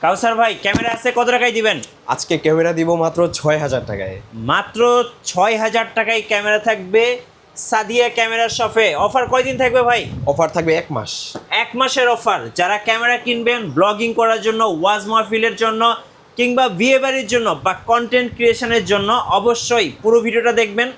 কাউসার ভাই ক্যামেরা আছে কত টাকায় দিবেন? আজকে ক্যামেরা দিব মাত্র ৬,০০০ টাকায়। মাত্র ৬,০০০ টাকায় ক্যামেরা থাকবে সাদিয়া ক্যামেরা শপে। অফার কয়দিন থাকবে ভাই? অফার থাকবে ১ মাস। 1 মাসের অফার। যারা ক্যামেরা কিনবেন ব্লগিং করার জন্য, ওয়াজ মাহফিলের জন্য, কিংবা বিয়ে বাড়ির জন্য বা কন্টেন্ট ক্রিয়েশনের জন্য অবশ্যই পুরো ভিডিওটা দেখবেন।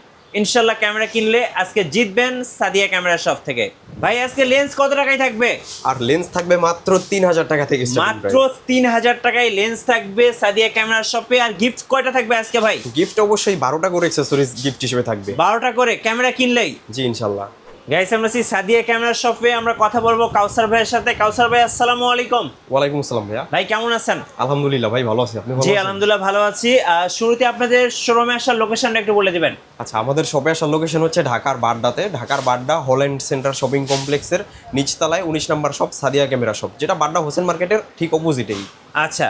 ইনশাল্লাহ ক্যামেরা কিনলে আজকে জিতবেন সাদিয়া ক্যামেরা শপ থেকে। ভাই আজকে লেন্স কত টাকায় থাকবে? আর লেন্স থাকবে মাত্র ৩,০০০ টাকা থেকে মাত্র ৩,০০০ টাকায় লেন্স থাকবে সাদিয়া ক্যামেরা শপে। আর গিফট কয়টা থাকবে আজকে ভাই? গিফট অবশ্যই ১২টা করে অ্যাকসেসরিজ গিফট হিসেবে থাকবে। 12টা করে ক্যামেরা কিনলেই? জি ইনশাল্লাহ। গাইস আমরা আছি সাদিয়া ক্যামেরা শপে। আমরা কথা বলবো কাউসার ভাইয়ের সাথে। কাউসার ভাই আসসালামু আলাইকুম। ওয়ালাইকুম আসসালাম ভাইয়া। ভাই কেমন আছেন? আলহামদুলিল্লাহ ভাই ভালো আছি, আপনি ভালো জি আছেন? আলহামদুলিল্লাহ ভালো আছি। শুরুতে আপনাদের শোরুমে আসার লোকেশনটা একটু বলে দিবেন। আচ্ছা, আমাদের শপে আসার লোকেশন হচ্ছে ঢাকার বাড্ডাতে। ঢাকার বাড্ডা হল্যান্ড সেন্টার শপিং কমপ্লেক্সের নিচতলায় ১৯ নম্বর শপ সাদিয়া ক্যামেরা শপ, যেটা বাড্ডা হোসেন মার্কেটের ঠিক অপোজিটেই। আচ্ছা,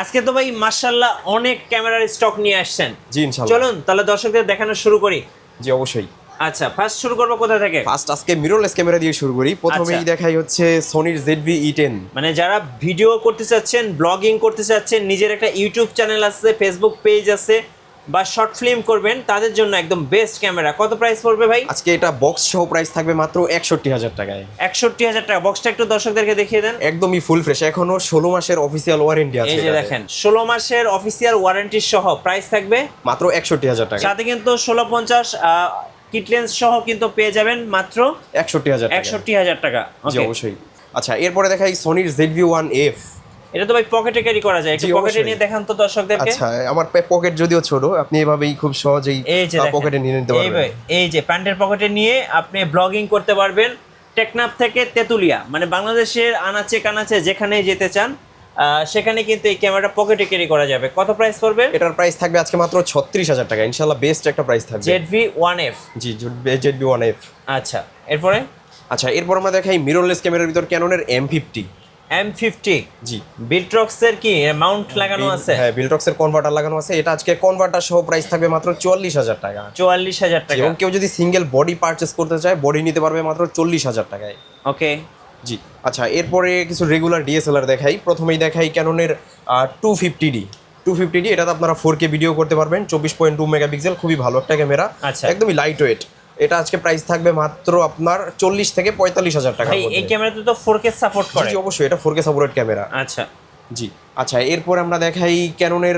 আজকে তো ভাই মাশাআল্লাহ অনেক ক্যামেরার স্টক নিয়ে আসছেন। জি ইনশাল্লাহ। চলুন তাহলে দর্শকদের দেখানো শুরু করি। জি অবশ্যই। আচ্ছা, ফার্স্ট শুরু করবো কোথা থেকে? ফার্স্ট আজকে মিররলেস ক্যামেরা দিয়ে শুরু করি। প্রথমেই আচ্ছা। দেখাই হচ্ছে সনির ZV-E10। মানে যারা ভিডিও করতে চাচ্ছেন, ব্লগিং করতে চাচ্ছেন, নিজের একটা ইউটিউব চ্যানেল আছে, ফেসবুক পেজ আছে, বা শর্ট ফিল্ম করবেন, তাদের জন্য একদম বেস্ট ক্যামেরা। কত প্রাইস পড়বে ভাই? আজকে এটা বক্স সহ প্রাইস থাকবে মাত্র ৬১,০০০ টাকায়। ৬১,০০০ টাকা। বক্সটা একটু দর্শকদেরকে দেখিয়ে দেন। একদমই ফুল ফ্রেশ, এখনো ১৬ মাসের অফিসিয়াল ওয়ারেন্টি আছে। এই যে দেখেন ১৬ মাসের অফিসিয়াল ওয়ারেন্টি সহ প্রাইস থাকবে মাত্র ৬১,০০০ টাকা। সাথে কিন্তু ১৬50 কিট লেন্স সহ কিন্তু পেয়ে যাবেন মাত্র ৬১,০০০ টাকা। ৬১,০০০ টাকা। জি ওকে, অবশ্যই। আচ্ছা, এরপরে দেখাই সনির ZV-1F। এটা তো ভাই পকেটে ক্যারি করা যায়, একটু জি, পকেটে অবশ্যই। নিয়ে দেখান তো দর্শকদেরকে। আচ্ছা, আমার পকেট যদিও ছোট, আপনি এভাবেই খুব সহজেই এই যে দেখেন, পকেটে নিয়ে নিতে পারবেন। এই যে প্যান্টের পকেটে নিয়ে আপনি ব্লগিং করতে পারবেন। টেকনাফ থেকে তেতুলিয়া, মানে বাংলাদেশের আনাচে কানাচে যেখানেই যেতে চান সেখানে কিন্তু এই ক্যামেরাটা পকেটে ক্যারি করা যাবে। কত প্রাইস পড়বে? এটার প্রাইস থাকবে আজকে মাত্র 36,০০০ টাকা। ইনশাআল্লাহ বেস্ট একটা প্রাইস থাকবে। ZV-1F। জি, ZV-1F। আচ্ছা, এরপরে আচ্ছা, এরপর আমরা দেখাই মিররলেস ক্যামেরার ভিতর ক্যাননের M50। M50। জি, বিল্ট্রক্সের কি মাউন্ট লাগানো আছে? হ্যাঁ, বিল্টক্সের কনভার্টার লাগানো আছে। এটা আজকে কনভার্টার সহ প্রাইস থাকবে মাত্র ৪৪,০০০ টাকা। ৪৪,০০০ টাকা। এবং কেউ যদি সিঙ্গেল বডি পারচেস করতে চায়, বডি নিতে পারবে মাত্র ৪০,০০০ টাকায়। ওকে। জি। আচ্ছা, এরপরে কিছু রেগুলার DSLR দেখাই। প্রথমেই দেখাই ক্যাননের 250D। 250D এটাতে আপনারা 4K ভিডিও করতে পারবেন। 24.2 মেগাপিক্সেল, খুবই ভালো একটা ক্যামেরা। আচ্ছা। একদমই লাইট ওয়েট। এটা আজকে প্রাইস থাকবে মাত্র আপনার ৪০ থেকে ৪৫,০০০ টাকা। ভাই এই ক্যামেরাতে তো 4K সাপোর্ট করে? জি অবশ্যই, এটা 4K সাপোর্টেড ক্যামেরা। আচ্ছা। জি। আচ্ছা, এরপর আমরা দেখাই ক্যাননের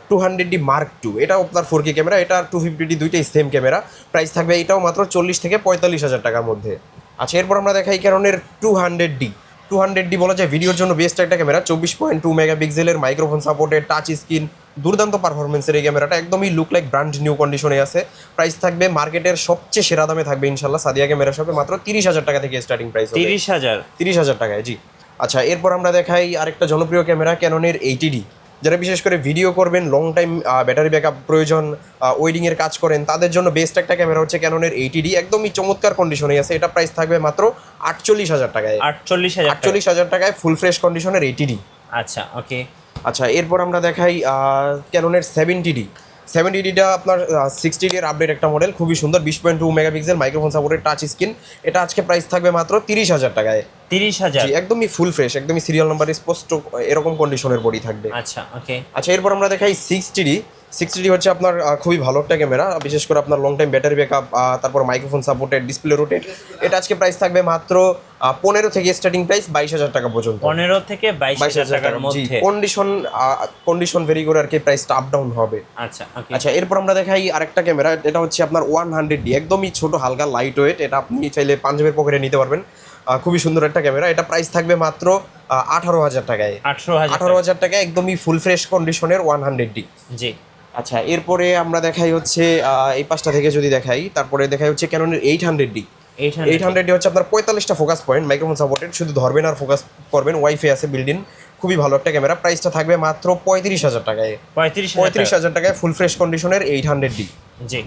200D Mark II। এটাও আপনার 4K ক্যামেরা। এটা 250D দুইটাই সেম ক্যামেরা। প্রাইস থাকবে এটাও মাত্র ৪০ থেকে ৪৫,০০০ টাকার মধ্যে। আচ্ছা, এরপর আমরা দেখাই ক্যাননের 200D। 200D বলা যায় ভিডিওর জন্য বেস্ট একটা ক্যামেরা। 24.2 মেগাপিক্সেলের, মাইক্রোফোন সাপোর্টেড, টাচ স্ক্রিন, দুর্দান্ত পারফরমেন্সের এই ক্যামেরাটা। একদমই লুক লাইক ব্র্যান্ড নিউ কন্ডিশনে আছে। প্রাইস থাকবে মার্কেটের সবচেয়ে সেরা দামে থাকবে ইনশাল্লাহ সাদিয়া ক্যামেরা শপে। মাত্র ৩০,০০০ টাকা থেকে স্টার্টিং প্রাইস। ৩০,০০০? ৩০,০০০ টাকায়, জি। আচ্ছা, এরপর আমরা দেখাই আরেকটা জনপ্রিয় ক্যামেরা ক্যাননের 80D। যারা বিশেষ করে ভিডিও করবেন, লং টাইম ব্যাটারি ব্যাকআপ প্রয়োজন, ওয়েডিংয়ের কাজ করেন, তাদের জন্য বেস্ট একটা ক্যামেরা হচ্ছে ক্যাননের 80D। একদমই চমৎকার কন্ডিশনে আছে। এটা প্রাইস থাকবে মাত্র ৪৮,০০০ টাকায়। ৪৮,০০০ টাকায় ফুল ফ্রেশ কন্ডিশনের 80D। আচ্ছা, ওকে। আচ্ছা, এরপর আমরা দেখাই ক্যাননের 70D। 70Dটা আপনার 60D এর আপডেট একটা মডেল, খুবই সুন্দর। 20.2 megapixel, microphone supported, touch screen. এটা আজকে প্রাইস থাকবে মাত্র ৩০,০০০ টাকায়। ৩০,০০০? জি, একদমই ফুল ফ্রেশ, একদমই সিরিয়াল নাম্বার স্পষ্ট, এরকম কন্ডিশনের বডি থাকবে। আচ্ছা, ওকে। আচ্ছা, এরপর আমরা দেখাই 60D। 60D হচ্ছে আপনার খুবই ভালো একটা ক্যামেরা, বিশেষ করে আপনার লং টাইম ব্যাটারি ব্যাকআপ, তারপর মাইক্রোফোন সাপোর্টেড, ডিসপ্লে রোটেট। এটা আজকে প্রাইস থাকবে মাত্র ১৫ থেকে স্টার্টিং প্রাইস ২২,০০০ টাকা পর্যন্ত। ১৫ থেকে ২২,০০০ টাকার মধ্যে। কন্ডিশন ভেরি করে আর কি, প্রাইসটা আপ ডাউন হবে। আচ্ছা, ওকে। আচ্ছা, এরপর আমরা দেখাই আরেকটা ক্যামেরা। এটা হচ্ছে আপনার 100D। একদমই ছোট, হালকা লাইট ওয়েট। এটা আপনি চাইলে পাঞ্জাবের পকেটে নিতে পারবেন। খুবই সুন্দর একটা ক্যামেরা। এটা প্রাইস থাকবে মাত্র ১৮,০০০ টাকায়। ১৮,০০০ টাকায় একদমই ফুল ফ্রেশ কন্ডিশনের 100D। জি। আচ্ছা, এরপরে আমরা দেখাই হচ্ছে এই পাঁচটা থেকে যদি দেখাই, তারপরে দেখাই হচ্ছে ক্যাননের 800D। 800D হচ্ছে আপনার ৪৫টা ফোকাস পয়েন্ট, মাইক্রোফোন সাপোর্টেড, শুধু ধরবেন আর ফোকাস করবেন, ওয়াইফাই আছে বিল্ড ইন। খুবই ভালো একটা ক্যামেরা। প্রাইসটা থাকবে মাত্র ৩৫,০০০ টাকায়। ৩৫,০০০ টাকায় ফুল ফ্রেশ কন্ডিশনের 800D। জি।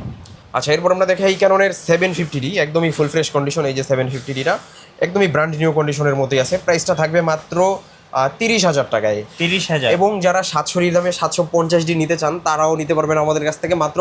আচ্ছা, এরপর আমরা দেখাই ক্যাননের 750D। একদমই ফুল ফ্রেশ কন্ডিশন। এই যে 750Dটা একদমই ব্র্যান্ড নিউ কন্ডিশনের মধ্যেই আছে। প্রাইসটা থাকবে মাত্র 30,000 টাকায়। 30,000 এবং যারা 700 দামে 750D নিতে চান তারাও নিতে পারবেন আমাদের কাছ থেকে। মাত্র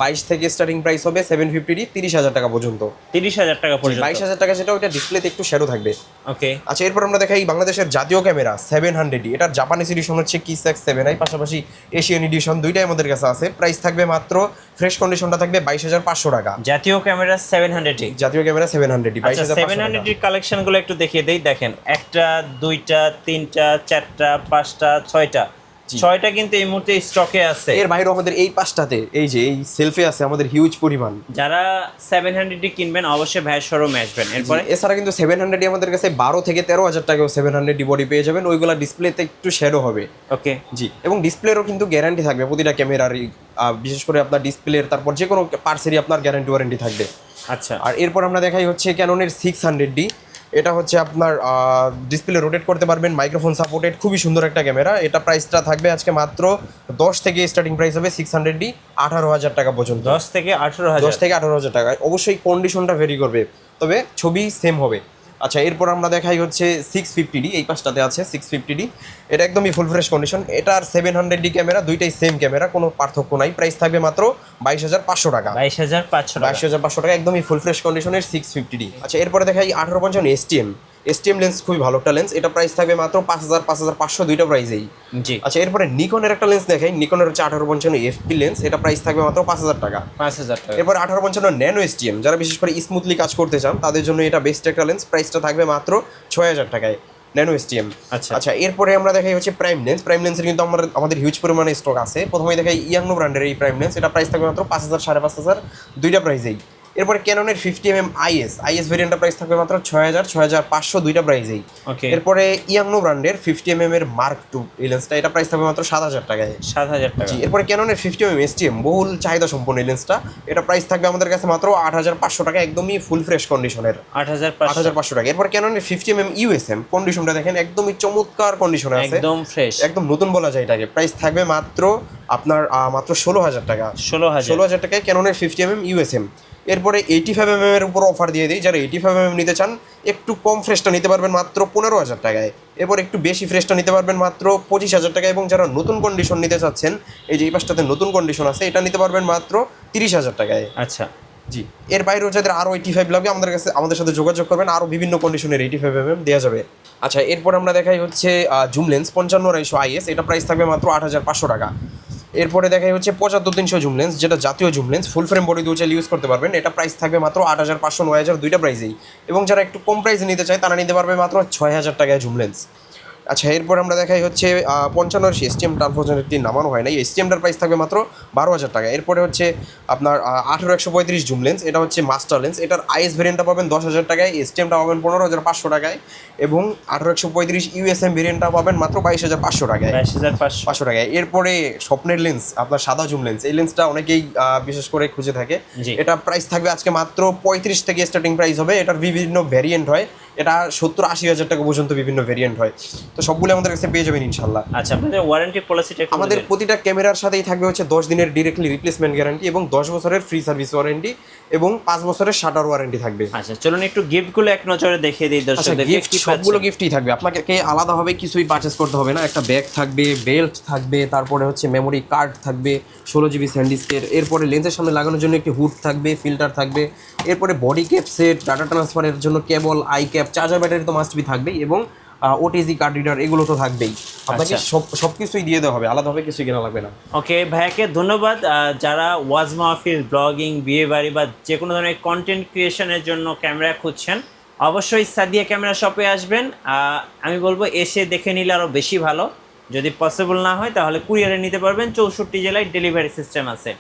22 থেকে স্টার্টিং প্রাইস হবে 750D, 30,000 টাকা পর্যন্ত। 30,000 টাকা পর্যন্ত। 22,000 টাকা যেটা ওইটা ডিসপ্লেতে একটু শ্যাডো থাকবে। ওকে। আচ্ছা, এরপর আমরা দেখাই বাংলাদেশের জাতীয় ক্যামেরা 700D। এটার জাপানিজ এডিশন হচ্ছে কিসেক 7i, পাশাপাশি এশিয়ান এডিশন দুইটাই আমাদের কাছে আছে। প্রাইস থাকবে মাত্র, ফ্রেশ কন্ডিশনটা থাকবে 22,500 টাকা। জাতীয় ক্যামেরা 700D। জাতীয় ক্যামেরা 700D, 22,500 টাকা। 700D কালেকশনগুলো একটু দেখিয়ে দেই। দেখেন, একটা, দুইটা, তিনটা, চারটা, পাঁচটা, ছয়টা কিন্তু এই মুহূর্তে স্টকে আছে। এর বাইরে আমাদের এই পাঁচটাতে এই যে এই সেলফে আছে আমাদের হিউজ পরিমাণ। যারা 700D কিনবেন অবশ্যই ভাইয়ের শোরুমে আসবেন। এরপরে এছাড়া কিন্তু 700D আমাদের কাছে 12 থেকে 13,000 টাকাও 700D বডি পেয়ে যাবেন। ওইগুলা ডিসপ্লেতে একটু শ্যাডো হবে। ওকে। জি, এবং ডিসপ্লেরও কিন্তু গ্যারান্টি থাকবে প্রতিটা ক্যামেরারই, বিশেষ করে আপনার ডিসপ্লের, তারপর যে কোনো পার্টসেরই আপনার গ্যারান্টি ওয়ারেন্টি থাকবে। আচ্ছা। আর এরপর আমরা দেখাই হচ্ছে ক্যাননের 600D। এটা হচ্ছে আপনার ডিসপ্লে রোটেট করতে পারবেন, মাইক্রোফোন সাপোর্টেড, খুবই সুন্দর একটা ক্যামেরা। এটা প্রাইসটা থাকবে আজকে মাত্র 10 থেকে স্টার্টিং প্রাইস হবে 600D, 18,000 টাকা পর্যন্ত। 10 থেকে 18,000। 10 থেকে 18,000 টাকা। অবশ্যই কন্ডিশনটা ভেরি করবে, তবে ছবি সেম হবে। আচ্ছা, এরপর আমরা দেখাই হচ্ছে 650D। এই পাশটাতে আছে 650D। এটা একদমই ফুল ফ্রেশ কন্ডিশন। এটার 700D ক্যামেরা, দুইটাই সেম ক্যামেরা, কোনো পার্থক্য নাই। প্রাইস থাকবে মাত্র 22,500 টাকা। 22,500 টাকা। 22,500 টাকা, একদমই ফুল ফ্রেশ কন্ডিশনের 650D। আচ্ছা, এরপরে দেখাই 1855 STM লেন্স, খুবই ভালো একটা লেন্স। এটা প্রাইস থাকবে মাত্র 5,000, 5,500 দুইটা প্রাইসেই। জি। আচ্ছা, এরপরে নিকনের একটা লেন্স দেখাই। নিকনের হচ্ছে 1855 FP লেন্স। এটা প্রাইস থাকবে মাত্র 5,000 টাকা। 5,000 টাকা। এরপর 1855 ন্যানো STM, যারা বিশেষ করে স্মুথলি কাজ করতে চান তাদের জন্য এটা বেস্ট একটা লেন্স। প্রাইসটা থাকবে মাত্র 6,000 টাকায়, ন্যানো STM। আচ্ছা। আচ্ছা, এরপরে আমরা দেখাই হচ্ছে প্রাইম লেন্সের কিন্তু আমাদের হিউজ পরিমাণে স্টক আছে। প্রথমেই দেখাই ইয়াংনো ব্র্যান্ডের এই প্রাইম লেন্স। এটা প্রাইস থাকবে মাত্র 5,000, 5,500 দুইটা প্রাইসেই। এরপরে ক্যাননের 50mm IS ভেরিয়েন্টটা প্রাইস থাকবে মাত্র 6,000, 6,500 দুইটা প্রাইসেই। ওকে। এরপরে ইয়াংনো ব্র্যান্ডের 50mm এর Mark II এই লেন্সটা, এটা প্রাইস থাকবে মাত্র 7,000 টাকায়। 7,000 টাকা। জি। এরপরে ক্যাননের 50mm STM, বহুল চাহিদা সম্পন্ন এই লেন্সটা। এটা প্রাইস থাকবে আমাদের কাছে মাত্র 8,500 টাকা, একদমই ফুল ফ্রেশ কন্ডিশনের। 8,500 টাকা। এরপর ক্যাননের 50mm USM, কন্ডিশনটা দেখেন একদমই চমৎকার কন্ডিশনে আছে, একদম ফ্রেশ, একদম নতুন বলা যায় এটাকে। প্রাইস থাকবে মাত্র আপনার মাত্র 16,000 টাকা। 16,000 টাকায় ক্যাননের 50mm USM। এরপরে 85mm এর উপর অফার দিয়ে দিই। যারা 85mm নিতে চান, একটু কম ফ্রেশটা নিতে পারবেন মাত্র 15,000 টাকায়। এরপর একটু বেশি ফ্রেশটা নিতে পারবেন মাত্র 25,000 টাকায়। এবং যারা নতুন কন্ডিশন নিতে চাচ্ছেন, এই যে এই পাশটাতে নতুন কন্ডিশন আছে, এটা নিতে পারবেন মাত্র 30,000 টাকায়। আচ্ছা। জি। এর বাইরেও যাদের আরও 85 লাগবে আমাদের সাথে যোগাযোগ করবেন, আরও বিভিন্ন কন্ডিশনের 85mm দেওয়া যাবে। আচ্ছা, এরপর আমরা দেখাই হচ্ছে জুম লেন্স 55-200 IS। এটা প্রাইস থাকবে মাত্র 8,500 টাকা। এরপরে দেখাই হচ্ছে 75-300 জুম লেন্স, যেটা জাতীয় জুম লেন্স, ফুল ফ্রেম বডি দিয়ে ইউজ করতে পারবেন। এটা প্রাইস থাকবে মাত্র 8,500, 9,000 দুইটা প্রাইসেই। এবং যারা একটু কম প্রাইসে নিতে চায় তারা নিতে পারবে মাত্র 6,000 টাকায় জুম লেন্স। আচ্ছা, এরপর আমরা দেখাই হচ্ছে 55 STM ট্রান্সফরমেশনটি নামানো হয় না, এই STMটার প্রাইস থাকবে মাত্র 12,000 টাকা। এরপরে হচ্ছে আপনার 18-135 জুম লেন্স, এটা হচ্ছে মাস্টার লেন্স। এটার IS ভেরিয়েন্টটা পাবেন 10,000 টাকায়, STMটা পাবেন 15,500 টাকায়, এবং 18-135 USM ভেরিয়েন্টটা পাবেন মাত্র 22,500 টাকায়। 22,500 টাকায়। এরপরে স্বপ্নের লেন্স, আপনার সাদা জুম লেন্স, এই লেন্সটা অনেকেই বিশেষ করে খুঁজে থাকে। এটা প্রাইস থাকবে আজকে মাত্র 35 থেকে স্টার্টিং প্রাইস হবে। এটার বিভিন্ন ভেরিয়েন্ট হয়, এটা 70-80 হাজার টাকা পর্যন্ত বিভিন্ন ভেরিয়েন্ট হয়। তো সবগুলো আমাদের কাছে পেয়ে যাবেন ইনশাল্লাহ। আচ্ছা, আপনাদের ওয়ারেন্টি পলিসিটা একটু আমাদের প্রতিটা ক্যামেরার সাথেই থাকবে হচ্ছে 10 দিনের ডিরেক্টলি রিপ্লেসমেন্ট গ্যারান্টি, এবং 10 বছরের ফ্রি সার্ভিস ওয়ারেন্টি, এবং 5 বছরের শাটার ওয়ারেন্টি থাকবে। আচ্ছা, চলুন একটু গিফটগুলো এক নজরে দেখিয়ে দিই দর্শকদের। গিফট সবগুলো গিফটই থাকবে, আপনাকে আলাদাভাবে কিছুই পারচেস করতে হবে না। একটা ব্যাগ থাকবে, বেল্ট থাকবে, তারপরে হচ্ছে মেমোরি কার্ড থাকবে 16GB স্যান্ডিস্কের। এরপরে লেন্সের সামনে লাগানোর জন্য একটি হুড থাকবে, ফিল্টার থাকবে। এরপরে বডি ক্যাপ সেট, ডাটা ট্রান্সফারের জন্য কেবল, আই ক্যাপ, চার্জার ব্যাটারি তো মাস্ট বি থাকবেই, এবং OTG কার্ড রিডার, এগুলো তো থাকবেই। আপনাকে সব কিছুই দিয়ে দেওয়া হবে, আলাদাভাবে কিছুই কেনা লাগবে না। ওকে, ভাইয়াকে ধন্যবাদ। যারা ওয়াজ মাহফিল, ব্লগিং, বিয়ে বাড়ি বা যে কোনো ধরনের কন্টেন্ট ক্রিয়েশনের জন্য ক্যামেরা খুঁজছেন, অবশ্যই সাদিয়া ক্যামেরা শপে আসবেন। আমি বলবো এসে দেখে নিলে আরও বেশি ভালো। যদি পসিবল না হয় তাহলে কুরিয়ারে নিতে পারবেন, 64 জেলায় ডেলিভারি সিস্টেম আছে।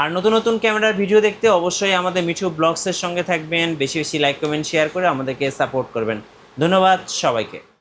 আর নতুন নতুন ক্যামেরার ভিডিও দেখতে অবশ্যই আমাদের মিঠু ব্লগসের সঙ্গে থাকবেন। বেশি বেশি লাইক, কমেন্ট, শেয়ার করে আমাদেরকে সাপোর্ট করবেন। ধন্যবাদ সবাইকে।